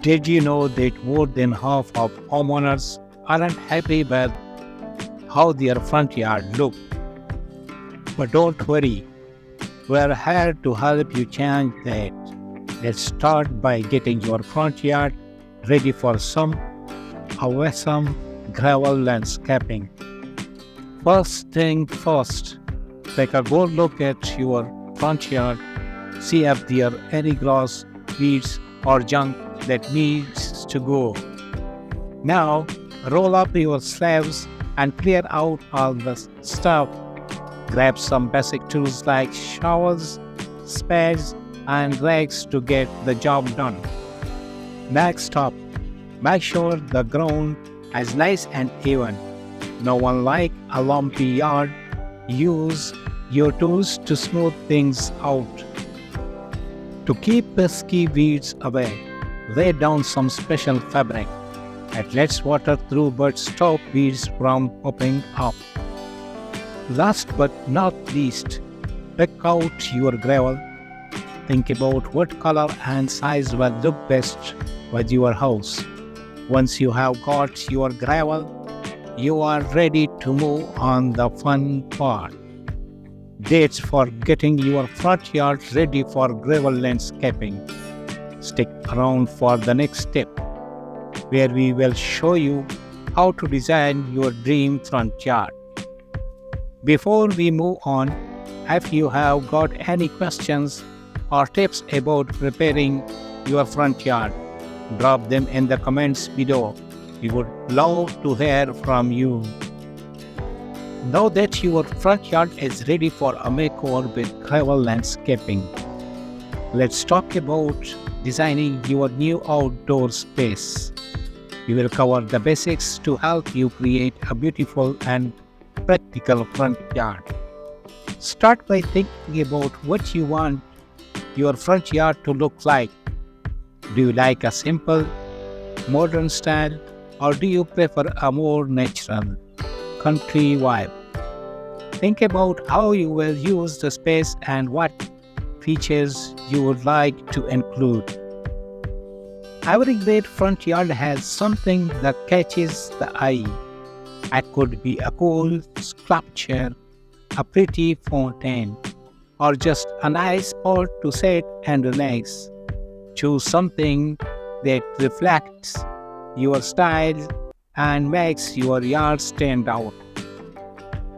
Did you know that more than half of homeowners aren't happy with how their front yard looks? But don't worry, we're here to help you change that. Let's start by getting your front yard ready for some awesome gravel landscaping. First thing first, take a good look at your front yard. See if there are any grass, weeds, or junk that needs to go. Now, roll up your slabs and clear out all the stuff. Grab some basic tools like shovels, spades, and rakes to get the job done. Next up, make sure the ground is nice and even. No one like a lumpy yard. Use your tools to smooth things out. To keep pesky weeds away, lay down some special fabric. It lets water through but stop weeds from popping up. Last but not least, pick out your gravel. Think about what color and size will look best with your house. Once you have got your gravel, you are ready to move on the fun part. Dates for getting your front yard ready for gravel landscaping. Stick around for the next step, where we will show you how to design your dream front yard. Before we move on, if you have got any questions or tips about preparing your front yard, drop them in the comments below. We would love to hear from you. Now that your front yard is ready for a makeover with gravel landscaping, let's talk about designing your new outdoor space. We will cover the basics to help you create a beautiful and practical front yard. Start by thinking about what you want your front yard to look like. Do you like a simple, modern style, or do you prefer a more natural, country vibe? Think about how you will use the space and what features you would like to include. Every great front yard has something that catches the eye. It could be a cool sculpture, a pretty fountain, or just a nice spot to sit and relax. Choose something that reflects your style and makes your yard stand out.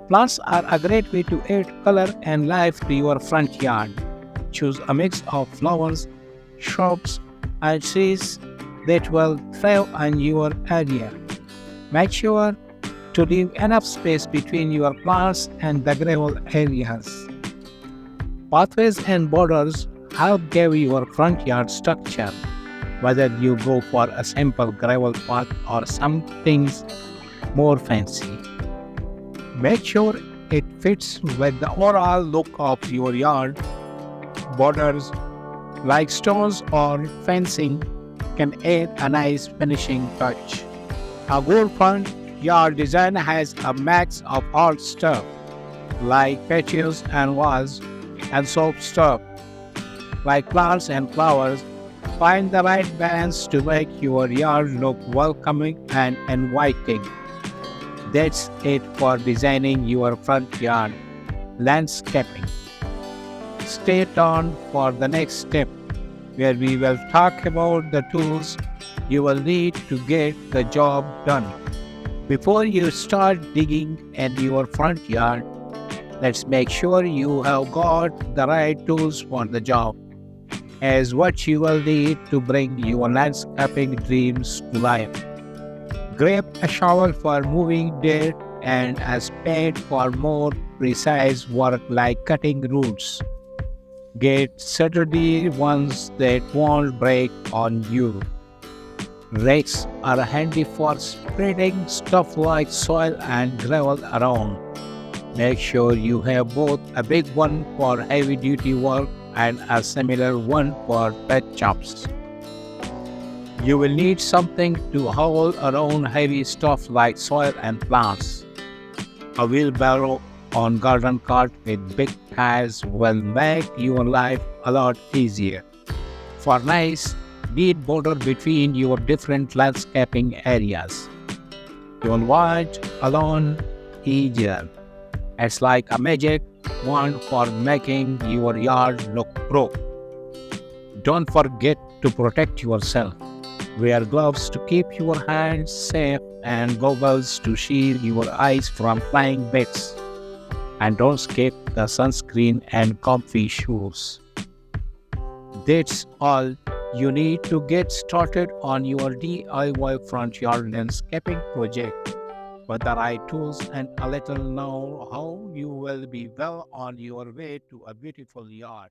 Plants are a great way to add color and life to your front yard. Choose a mix of flowers, shrubs, and trees that will thrive in your area. Make sure to leave enough space between your plants and the gravel areas. Pathways and borders help give your front yard structure, whether you go for a simple gravel path or something more fancy. Make sure it fits with the overall look of your yard. Borders like stones or fencing can add a nice finishing touch. A good front yard design has a mix of hard stuff like patios and walls and soft stuff like plants and flowers. Find the right balance to make your yard look welcoming and inviting. That's it for designing your front yard landscaping. Stay tuned for the next step, where we will talk about the tools you will need to get the job done. Before you start digging in your front yard, let's make sure you have got the right tools for the job, as what you will need to bring your landscaping dreams to life. Grab a shovel for moving dirt and a spade for more precise work like cutting roots. Get sturdy ones that won't break on you. Rakes are handy for spreading stuff like soil and gravel around. Make sure you have both a big one for heavy duty work and a similar one for pet chops. You will need something to haul around heavy stuff like soil and plants. A wheelbarrow on garden cart with big tires will make your life a lot easier. For nice, neat border between your different landscaping areas. Your white alone easier. It's like a magic wand for making your yard look pro. Don't forget to protect yourself. Wear gloves to keep your hands safe and goggles to shield your eyes from flying bits. And don't skip the sunscreen and comfy shoes. That's all you need to get started on your DIY front yard landscaping project. With the right tools and a little know how, you will be well on your way to a beautiful yard.